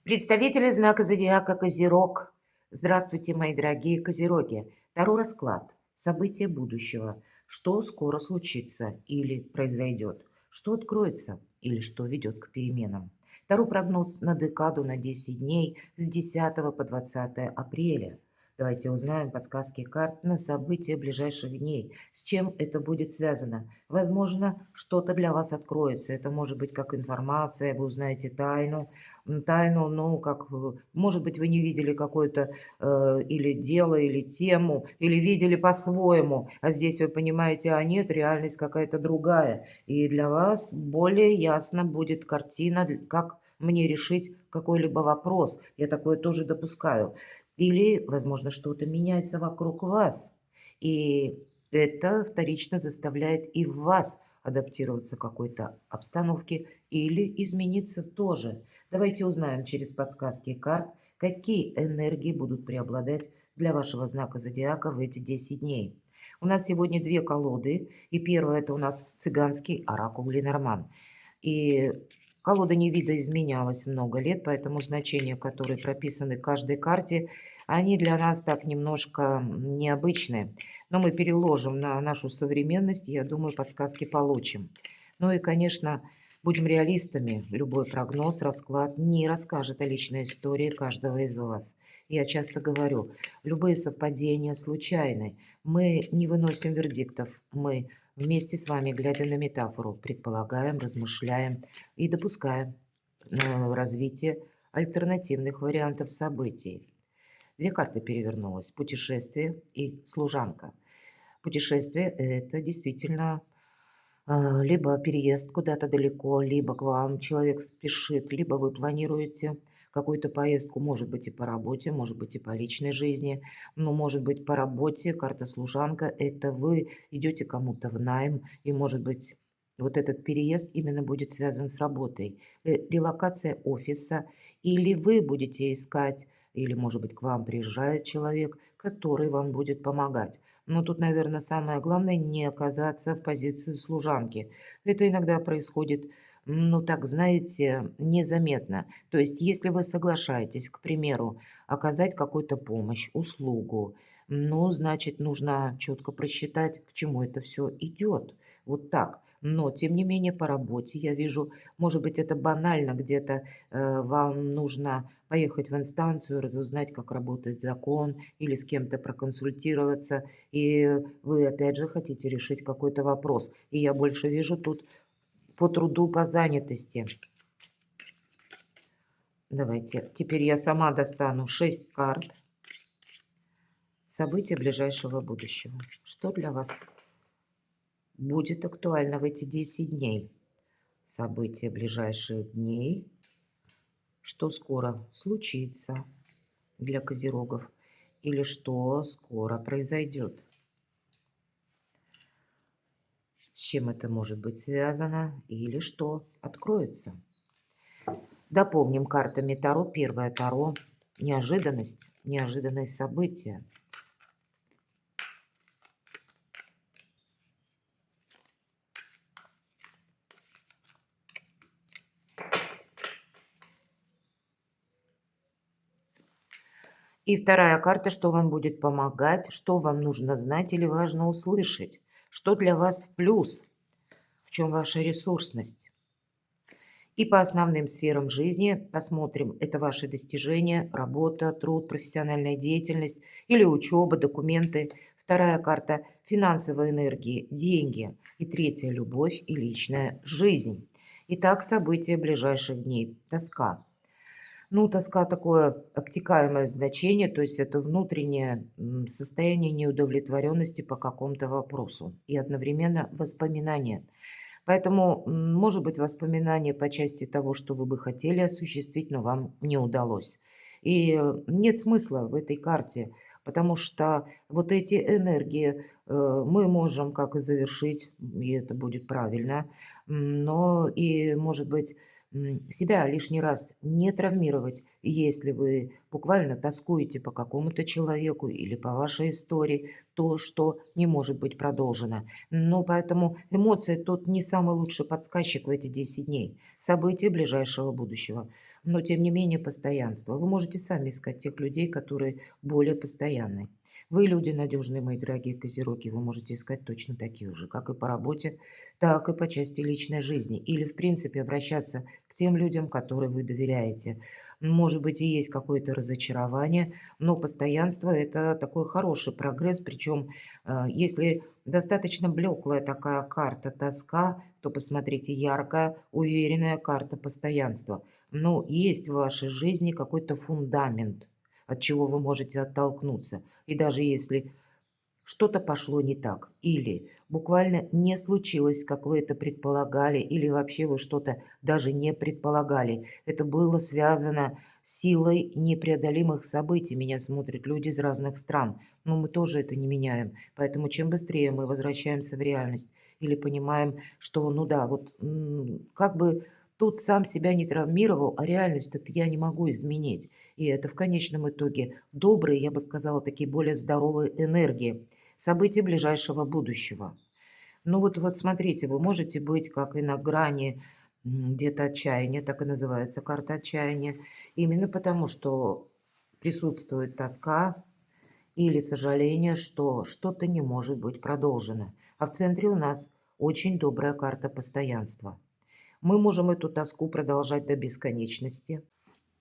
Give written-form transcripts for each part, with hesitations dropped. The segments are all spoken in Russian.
Представители знака зодиака Козерог. Здравствуйте, мои дорогие Козероги. Таро расклад. События будущего. Что скоро случится или произойдет. Что откроется или что ведет к переменам. Таро прогноз на декаду на 10 дней с 10 по 20 апреля. Давайте узнаем подсказки карт на события ближайших дней. С чем это будет связано? Возможно, что-то для вас откроется. Это может быть как информация, вы узнаете тайну, ну, как, может быть, вы не видели какое-то или дело, или тему, или видели по-своему, а здесь вы понимаете, а нет, реальность какая-то другая. И для вас более ясно будет картина, как мне решить какой-либо вопрос. Я такое тоже допускаю. Или, возможно, что-то меняется вокруг вас. И это вторично заставляет и вас адаптироваться к какой-то обстановке или измениться тоже. Давайте узнаем через подсказки карт, какие энергии будут преобладать для вашего знака зодиака в эти 10 дней. У нас сегодня две колоды, и первая это у нас цыганский оракул Ленорман. И колода не видоизменялась много лет, поэтому значения, которые прописаны в каждой карте, они для нас так немножко необычные. Но мы переложим на нашу современность, я думаю, подсказки получим. Ну и, конечно, будем реалистами. Любой прогноз, расклад не расскажет о личной истории каждого из вас. Я часто говорю, любые совпадения случайны. Мы не выносим вердиктов. Мы вместе с вами, глядя на метафору, предполагаем, размышляем и допускаем развитие альтернативных вариантов событий. Две карты перевернулось. Путешествие и служанка. Путешествие – это действительно либо переезд куда-то далеко, либо к вам человек спешит, либо вы планируете какую-то поездку, может быть и по работе, может быть и по личной жизни, но может быть по работе, карта служанка, это вы идете кому-то в найм, и может быть вот этот переезд именно будет связан с работой. Релокация офиса, или вы будете искать, или может быть к вам приезжает человек, который вам будет помогать. Но тут, наверное, самое главное не оказаться в позиции служанки. Это иногда происходит, ну так, знаете, незаметно. То есть, если вы соглашаетесь, к примеру, оказать какую-то помощь, услугу, ну, значит, нужно четко просчитать, к чему это все идет. Вот так. Но, тем не менее, по работе я вижу, может быть, это банально, где-то вам нужно поехать в инстанцию, разузнать, как работает закон, или с кем-то проконсультироваться, и вы опять же хотите решить какой-то вопрос. И я больше вижу тут по труду, по занятости. Давайте, теперь я сама достану 6 карт. События ближайшего будущего. Что для вас будет актуально в эти 10 дней? События ближайших дней. Что скоро случится для козерогов? Или что скоро произойдет? С чем это может быть связано? Или что откроется? Дополним картами Таро. Первое Таро. Неожиданность, неожиданные события. И вторая карта, что вам будет помогать, что вам нужно знать или важно услышать. Что для вас в плюс, в чем ваша ресурсность. И по основным сферам жизни посмотрим, это ваши достижения, работа, труд, профессиональная деятельность или учеба, документы. Вторая карта – финансовые энергии, деньги. И третья – любовь и личная жизнь. Итак, события ближайших дней. Тоска. Ну, тоска такое обтекаемое значение, то есть это внутреннее состояние неудовлетворенности по какому-то вопросу и одновременно воспоминания. Поэтому, может быть, воспоминания по части того, что вы бы хотели осуществить, но вам не удалось. И нет смысла в этой карте, потому что вот эти энергии мы можем как и завершить, и это будет правильно, но и, может быть, себя лишний раз не травмировать, если вы буквально тоскуете по какому-то человеку или по вашей истории, то, что не может быть продолжено. Но поэтому эмоции тут не самый лучший подсказчик в эти 10 дней. События ближайшего будущего. Но, тем не менее, постоянство. Вы можете сами искать тех людей, которые более постоянны. Вы люди надежные, мои дорогие козероги. Вы можете искать точно такие же, как и по работе, так и по части личной жизни. Или, в принципе, обращаться к тем людям, которые вы доверяете. Может быть, и есть какое-то разочарование, но постоянство– это такой хороший прогресс. Причем, если достаточно блеклая такая карта тоска, то посмотрите, яркая, уверенная карта постоянства. Но есть в вашей жизни какой-то фундамент, от чего вы можете оттолкнуться. И даже если что-то пошло не так, или буквально не случилось, как вы это предполагали, или вообще вы что-то даже не предполагали. Это было связано с силой непреодолимых событий. Меня смотрят люди из разных стран, но мы тоже это не меняем. Поэтому чем быстрее мы возвращаемся в реальность или понимаем, что, ну да, вот как бы тут сам себя не травмировал, а реальность это я не могу изменить. И это в конечном итоге добрые, я бы сказала, такие более здоровые энергии. События ближайшего будущего. Ну вот смотрите, вы можете быть как и на грани где-то отчаяния, так и называется карта отчаяния, именно потому что присутствует тоска или сожаление, что что-то не может быть продолжено. А в центре у нас очень добрая карта постоянства. Мы можем эту тоску продолжать до бесконечности.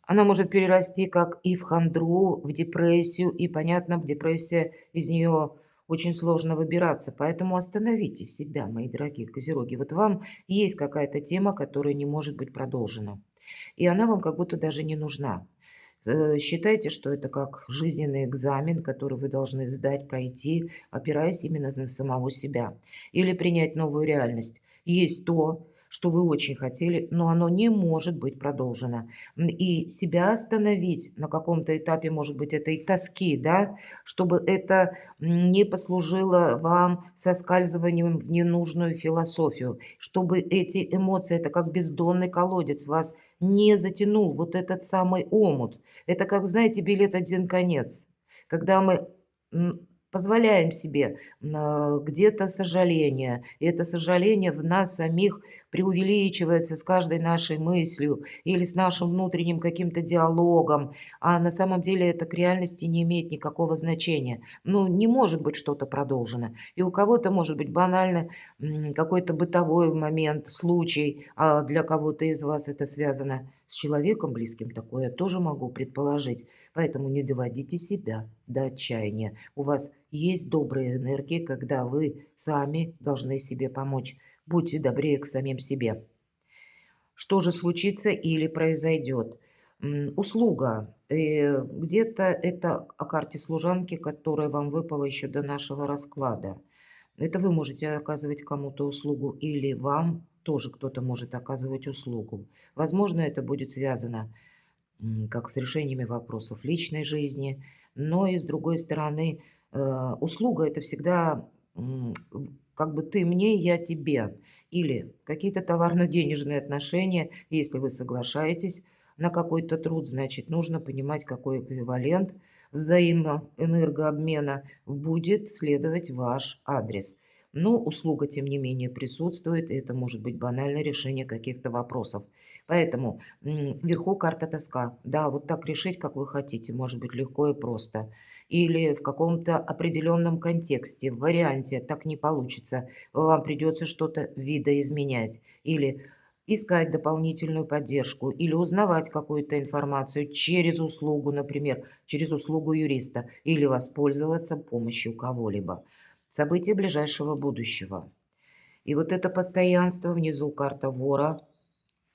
Она может перерасти как и в хандру, в депрессию, и, понятно, в депрессии из нее очень сложно выбираться. Поэтому остановите себя, мои дорогие козероги. Вот вам есть какая-то тема, которая не может быть продолжена. И она вам как будто даже не нужна. Считайте, что это как жизненный экзамен, который вы должны сдать, пройти, опираясь именно на самого себя. Или принять новую реальность. Есть то, что вы очень хотели, но оно не может быть продолжено. И себя остановить на каком-то этапе, может быть, этой тоски, да, чтобы это не послужило вам соскальзыванием в ненужную философию, чтобы эти эмоции, это как бездонный колодец, вас не затянул вот этот самый омут. Это как, знаете, билет один конец. Когда мы позволяем себе где-то сожаление, и это сожаление в нас самих преувеличивается с каждой нашей мыслью или с нашим внутренним каким-то диалогом, а на самом деле это к реальности не имеет никакого значения. Ну, не может быть что-то продолжено. И у кого-то может быть банально какой-то бытовой момент, случай, а для кого-то из вас это связано с человеком близким, такое я тоже могу предположить. Поэтому не доводите себя до отчаяния. У вас есть добрые энергии, когда вы сами должны себе помочь. Будьте добрее к самим себе. Что же случится или произойдет? Услуга. Где-то это о карте служанки, которая вам выпала еще до нашего расклада. Это вы можете оказывать кому-то услугу или вам тоже кто-то может оказывать услугу. Возможно, это будет связано как с решениями вопросов личной жизни, но и с другой стороны, услуга это всегда как бы ты мне, я тебе. Или какие-то товарно-денежные отношения, если вы соглашаетесь на какой-то труд, значит, нужно понимать, какой эквивалент взаимоэнергообмена будет следовать ваш адрес. Но услуга, тем не менее, присутствует, и это может быть банальное решение каких-то вопросов. Поэтому вверху карта тоска. Да, вот так решить, как вы хотите, может быть легко и просто. Или в каком-то определенном контексте, в варианте так не получится. Вам придется что-то видоизменять. Или искать дополнительную поддержку. Или узнавать какую-то информацию через услугу, например, через услугу юриста. Или воспользоваться помощью кого-либо. События ближайшего будущего. И вот это постоянство, внизу карта вора.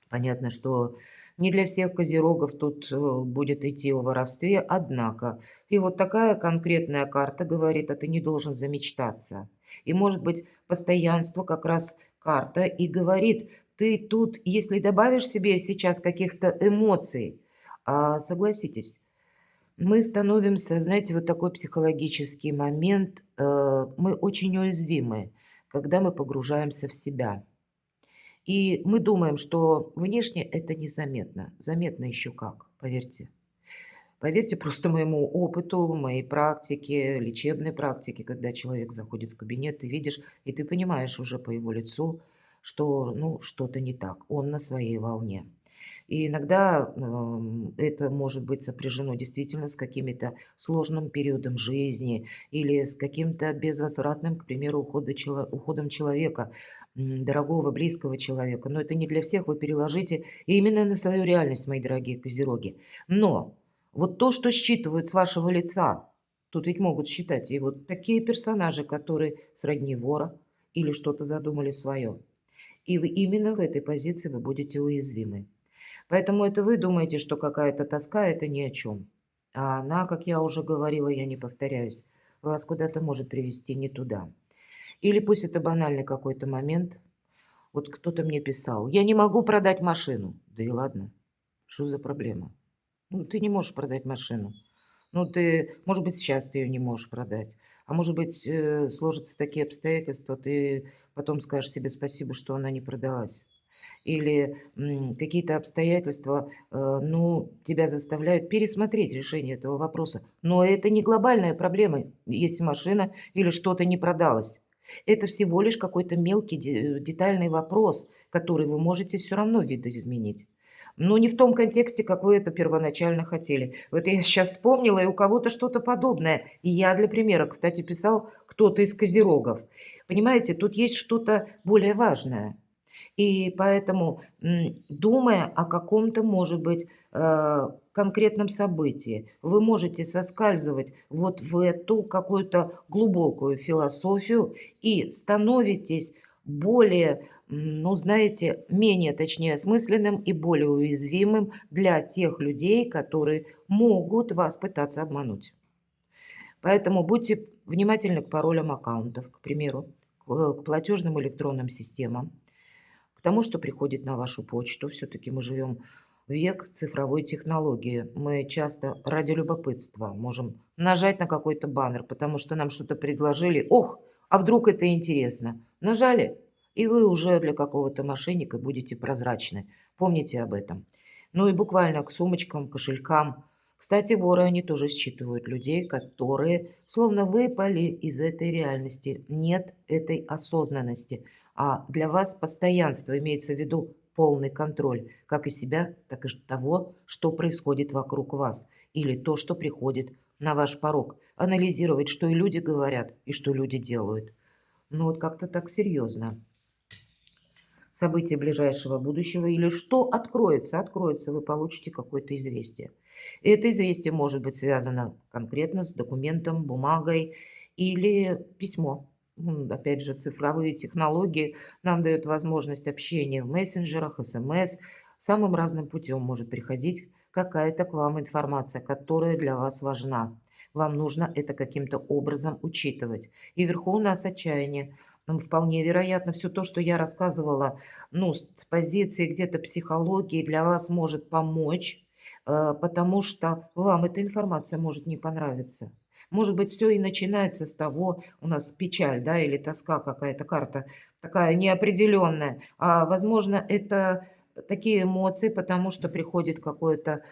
Понятно, что не для всех козерогов тут будет идти о воровстве, однако. И вот такая конкретная карта говорит, а ты не должен замечтаться. И может быть постоянство как раз карта и говорит, ты тут, если добавишь себе сейчас каких-то эмоций, согласитесь, мы становимся, знаете, вот такой психологический момент, мы очень уязвимы, когда мы погружаемся в себя. И мы думаем, что внешне это незаметно. Заметно еще как, поверьте. Поверьте просто моему опыту, моей практике, лечебной практике, когда человек заходит в кабинет, ты видишь, и ты понимаешь уже по его лицу, что, ну, что-то не так, он на своей волне. И иногда это может быть сопряжено действительно с какими-то сложным периодом жизни или с каким-то безвозвратным, к примеру, уходом человека, дорогого, близкого человека. Но это не для всех, вы переложите именно на свою реальность, мои дорогие козероги. Но вот то, что считывают с вашего лица, тут ведь могут считать и вот такие персонажи, которые сродни вора или что-то задумали свое. И вы именно в этой позиции вы будете уязвимы. Поэтому это вы думаете, что какая-то тоска – это ни о чем. А она, как я уже говорила, я не повторяюсь, вас куда-то может привести не туда. Или пусть это банальный какой-то момент. Вот кто-то мне писал, я не могу продать машину. Да и ладно, что за проблема? Ну, ты не можешь продать машину. Ну, ты, может быть, сейчас ты ее не можешь продать. А может быть, сложатся такие обстоятельства, ты потом скажешь себе спасибо, что она не продалась. Или какие-то обстоятельства, ну, тебя заставляют пересмотреть решение этого вопроса. Но это не глобальная проблема, если машина или что-то не продалось. Это всего лишь какой-то мелкий детальный вопрос, который вы можете все равно видоизменить. Но не в том контексте, как вы это первоначально хотели. Вот я сейчас вспомнила, и у кого-то что-то подобное. И я для примера, кстати, писал кто-то из козерогов. Понимаете, тут есть что-то более важное. И поэтому, думая о каком-то, может быть, конкретном событии, вы можете соскальзывать вот в эту какую-то глубокую философию и становитесь более, ну, знаете, менее, точнее, осмысленным и более уязвимым для тех людей, которые могут вас пытаться обмануть. Поэтому будьте внимательны к паролям аккаунтов, к примеру, к платежным электронным системам, к тому, что приходит на вашу почту. Все-таки мы живем в век цифровой технологии. Мы часто ради любопытства можем нажать на какой-то баннер, потому что нам что-то предложили. Ох, а вдруг это интересно? Нажали, и вы уже для какого-то мошенника будете прозрачны. Помните об этом. Ну и буквально к сумочкам, кошелькам. Кстати, воры, они тоже считывают людей, которые словно выпали из этой реальности. Нет этой осознанности. А для вас постоянство имеется в виду полный контроль как и себя, так и того, что происходит вокруг вас, или то, что приходит на ваш порог. Анализировать, что и люди говорят, и что люди делают. Ну вот как-то так серьезно. События ближайшего будущего или что откроется, вы получите какое-то известие. И это известие может быть связано конкретно с документом, бумагой или письмо. Опять же, цифровые технологии нам дают возможность общения в мессенджерах, СМС. Самым разным путем может приходить какая-то к вам информация, которая для вас важна. Вам нужно это каким-то образом учитывать. И вверху у нас отчаяние. Вполне вероятно, все то, что я рассказывала, ну, с позиции где-то психологии для вас может помочь, потому что вам эта информация может не понравиться. Может быть, все и начинается с того, у нас печаль, да, или тоска какая-то, карта такая неопределенная. А, возможно, это такие эмоции, потому что приходит какое-то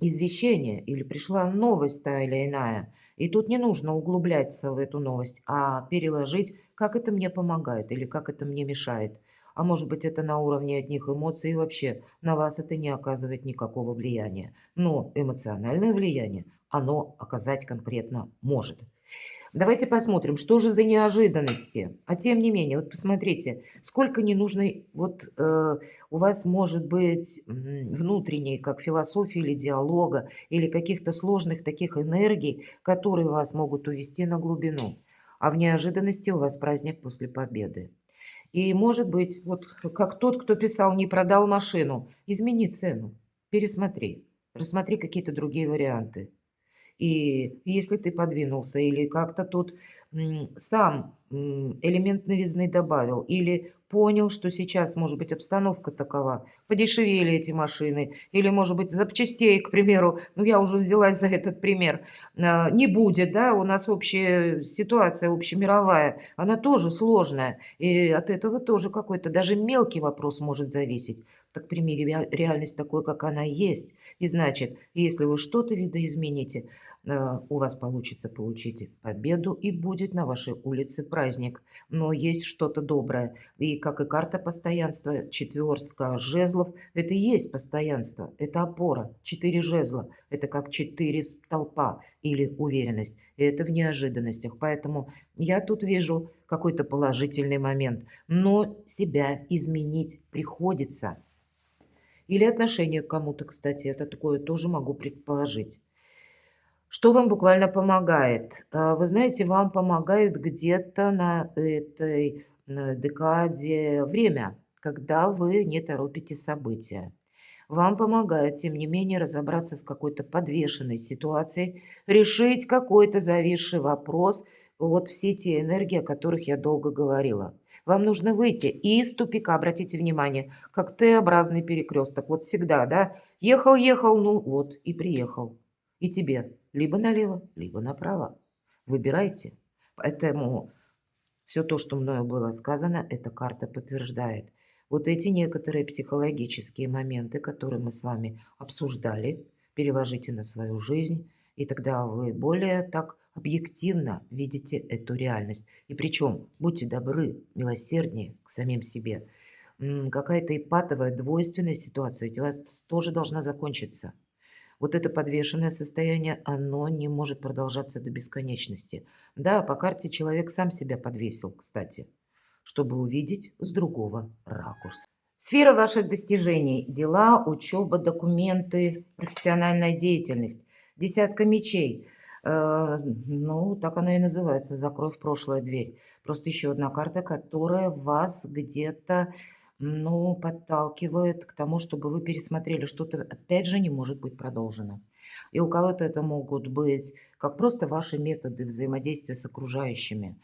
извещение или пришла новость та или иная. И тут не нужно углубляться в эту новость, а переложить, как это мне помогает или как это мне мешает. А может быть, это на уровне одних эмоций и вообще на вас это не оказывает никакого влияния. Но эмоциональное влияние оно оказать конкретно может. Давайте посмотрим, что же за неожиданности. А тем не менее, вот посмотрите, сколько ненужной, вот у вас может быть внутренней, как философии или диалога, или каких-то сложных таких энергий, которые вас могут увести на глубину. А в неожиданности у вас праздник после победы. И может быть, вот как тот, кто писал «не продал машину», измени цену, пересмотри, рассмотри какие-то другие варианты. И если ты подвинулся или как-то тут сам элемент новизны добавил или понял, что сейчас, может быть, обстановка такова, подешевели эти машины, или, может быть, запчастей, к примеру, ну, я уже взялась за этот пример, не будет, да, у нас общая ситуация, общемировая, она тоже сложная, и от этого тоже какой-то даже мелкий вопрос может зависеть. Так прими реальность такой, как она есть, и значит, если вы что-то видоизмените, у вас получится получить победу, и будет на вашей улице праздник. Но есть что-то доброе. И как и карта постоянства, четвертка жезлов, это и есть постоянство, это опора. 4 жезла, это как 4 столпа или уверенность. И это в неожиданностях. Поэтому я тут вижу какой-то положительный момент. Но себя изменить приходится. Или отношение к кому-то, кстати, это такое тоже могу предположить. Что вам буквально помогает? Вы знаете, вам помогает где-то на этой декаде время, когда вы не торопите события. Вам помогает, тем не менее, разобраться с какой-то подвешенной ситуацией, решить какой-то зависший вопрос. Вот все те энергии, о которых я долго говорила. Вам нужно выйти из тупика, обратите внимание, как Т-образный перекресток. Вот всегда, да, ехал, ну вот и приехал. И тебе либо налево, либо направо. Выбирайте. Поэтому все то, что мною было сказано, эта карта подтверждает. Вот эти некоторые психологические моменты, которые мы с вами обсуждали, переложите на свою жизнь, и тогда вы более так объективно видите эту реальность. И причем будьте добры, милосерднее к самим себе. Какая-то ипатовая, двойственная ситуация ведь у вас тоже должна закончиться. Вот это подвешенное состояние, оно не может продолжаться до бесконечности. Да, по карте человек сам себя подвесил, кстати, чтобы увидеть с другого ракурса. Сфера ваших достижений. Дела, учеба, документы, профессиональная деятельность. Десятка мечей. Ну, так она и называется. Закрой в прошлое дверь. Просто еще одна карта, которая вас где-то, ну, подталкивает к тому, чтобы вы пересмотрели. Что-то, опять же, не может быть продолжено. И у кого-то это могут быть как просто ваши методы взаимодействия с окружающими.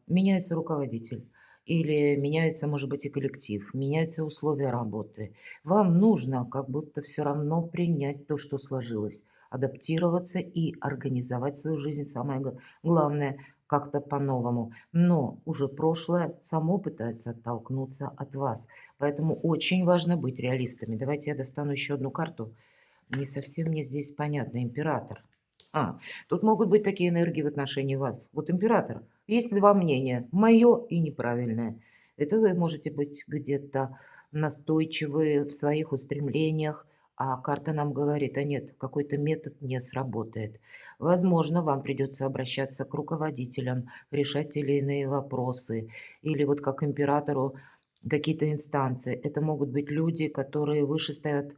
Меняется руководитель или меняется, может быть, и коллектив, меняются условия работы. Вам нужно как будто все равно принять то, что сложилось, адаптироваться и организовать свою жизнь, самое главное, как-то по-новому. Но уже прошлое само пытается оттолкнуться от вас. Поэтому очень важно быть реалистами. Давайте я достану еще одну карту. Не совсем мне здесь понятно. Император. Тут могут быть такие энергии в отношении вас. Вот император. Есть два мнения. Мое и неправильное. Это вы можете быть где-то настойчивы в своих устремлениях, а карта нам говорит, а нет, какой-то метод не сработает. Возможно, вам придется обращаться к руководителям, решать те или иные вопросы. Или вот как императору какие-то инстанции. Это могут быть люди, которые выше стоят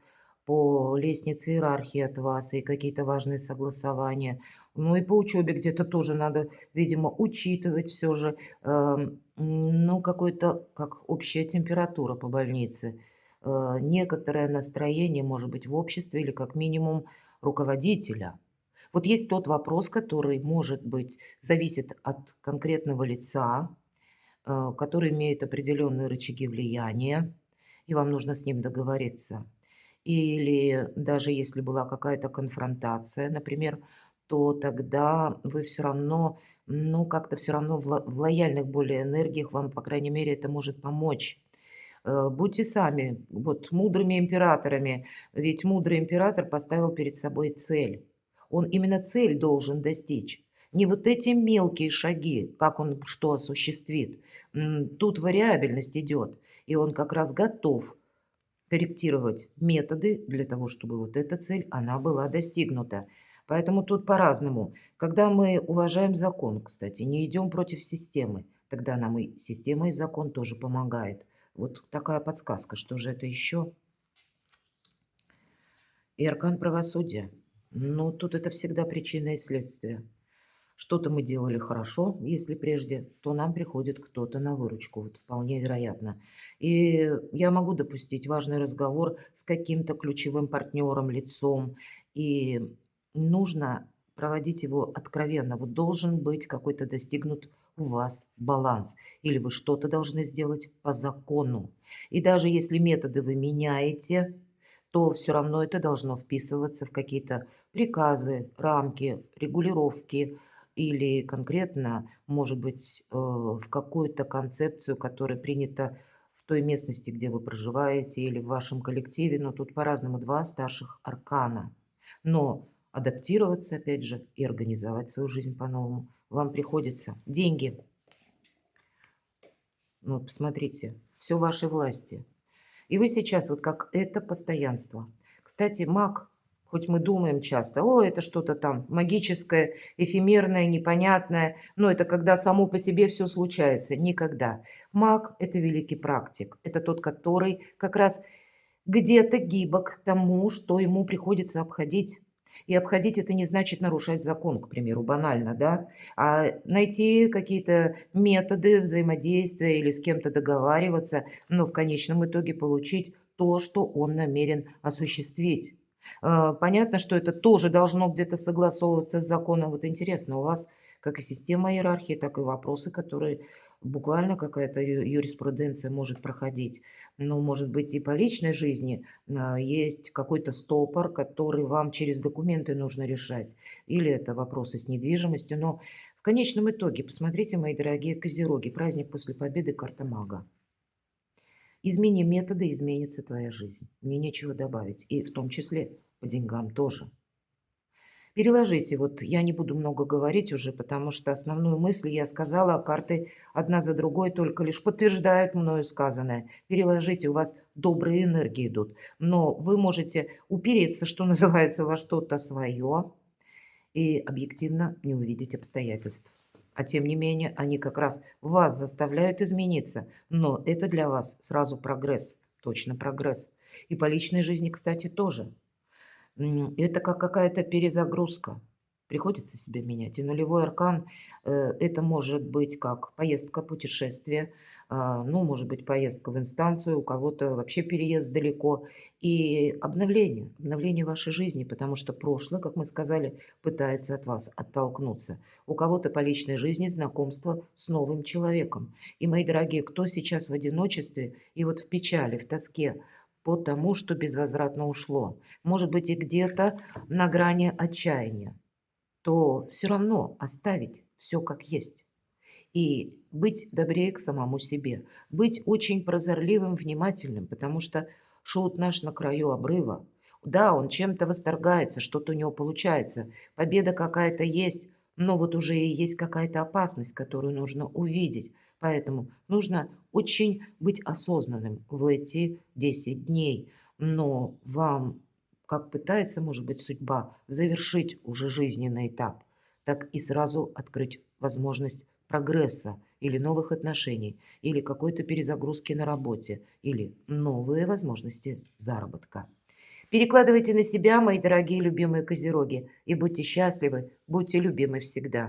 по лестнице иерархии от вас и какие-то важные согласования. Ну и по учебе где-то тоже надо, видимо, учитывать все же, ну, какой-то, как общая температура по больнице. Некоторое настроение, может быть, в обществе или как минимум руководителя. Вот есть тот вопрос, который, может быть, зависит от конкретного лица, который имеет определенные рычаги влияния, и вам нужно с ним договориться. Или даже если была какая-то конфронтация, например, то тогда вы все равно, ну, как-то все равно в лояльных более энергиях вам, по крайней мере, это может помочь. Будьте сами вот мудрыми императорами, ведь мудрый император поставил перед собой цель. Он именно цель должен достичь. Не вот эти мелкие шаги, как он что осуществит. Тут вариабельность идет, и он как раз готов корректировать методы для того, чтобы вот эта цель, она была достигнута. Поэтому тут по-разному. Когда мы уважаем закон, кстати, не идем против системы, тогда нам и система, и закон тоже помогает. Вот такая подсказка, что же это еще? И аркан правосудия. Ну, тут это всегда причина и следствие. Что-то мы делали хорошо, если прежде, то нам приходит кто-то на выручку. Вот вполне вероятно. И я могу допустить важный разговор с каким-то ключевым партнером, лицом. И нужно проводить его откровенно. Вот должен быть какой-то достигнут у вас баланс. Или вы что-то должны сделать по закону. И даже если методы вы меняете, то все равно это должно вписываться в какие-то приказы, рамки, регулировки или конкретно, может быть, в какую-то концепцию, которая принята в той местности, где вы проживаете, или в вашем коллективе. Но тут по-разному два старших аркана. Но адаптироваться, опять же, и организовать свою жизнь по-новому вам приходится. Деньги. Ну, посмотрите, все в вашей власти. И вы сейчас вот как это постоянство. Кстати, маг, хоть мы думаем часто, о, это что-то там магическое, эфемерное, непонятное, но это когда само по себе все случается. Никогда. Маг– это великий практик. Это тот, который как раз где-то гибок к тому, что ему приходится обходить. И обходить это не значит нарушать закон, к примеру, банально, да, а найти какие-то методы взаимодействия или с кем-то договариваться, но в конечном итоге получить то, что он намерен осуществить. Понятно, что это тоже должно где-то согласовываться с законом. Вот интересно, у вас как и система иерархии, так и вопросы, которые буквально какая-то юриспруденция может проходить. Но, может быть, и по личной жизни есть какой-то стопор, который вам через документы нужно решать. Или это вопросы с недвижимостью. Но в конечном итоге, посмотрите, мои дорогие козероги, праздник после победы, карта мага. Измени методы, изменится твоя жизнь. Мне нечего добавить. И в том числе по деньгам тоже. Переложите, вот я не буду много говорить уже, потому что основную мысль я сказала, а карты одна за другой только лишь подтверждают мною сказанное. Переложите, у вас добрые энергии идут, но вы можете упереться, что называется, во что-то свое и объективно не увидеть обстоятельств. А тем не менее, они как раз вас заставляют измениться, но это для вас сразу прогресс, точно прогресс. И по личной жизни, кстати, тоже. Это как какая-то перезагрузка. Приходится себя менять. И нулевой аркан, это может быть как поездка, путешествие, ну, может быть, поездка в инстанцию, у кого-то вообще переезд далеко. И обновление вашей жизни, потому что прошлое, как мы сказали, пытается от вас оттолкнуться. У кого-то по личной жизни знакомство с новым человеком. И, мои дорогие, кто сейчас в одиночестве и вот в печали, в тоске, потому что безвозвратно ушло, может быть, и где-то на грани отчаяния, то все равно оставить все как есть и быть добрее к самому себе, быть очень прозорливым, внимательным, потому что шут наш на краю обрыва. Да, он чем-то восторгается, что-то у него получается, победа какая-то есть, но вот уже и есть какая-то опасность, которую нужно увидеть. Поэтому нужно очень быть осознанным в эти 10 дней. Но вам, как пытается, может быть, судьба завершить уже жизненный этап, так и сразу открыть возможность прогресса или новых отношений, или какой-то перезагрузки на работе, или новые возможности заработка. Перекладывайте на себя, мои дорогие любимые козероги, и будьте счастливы, будьте любимы всегда.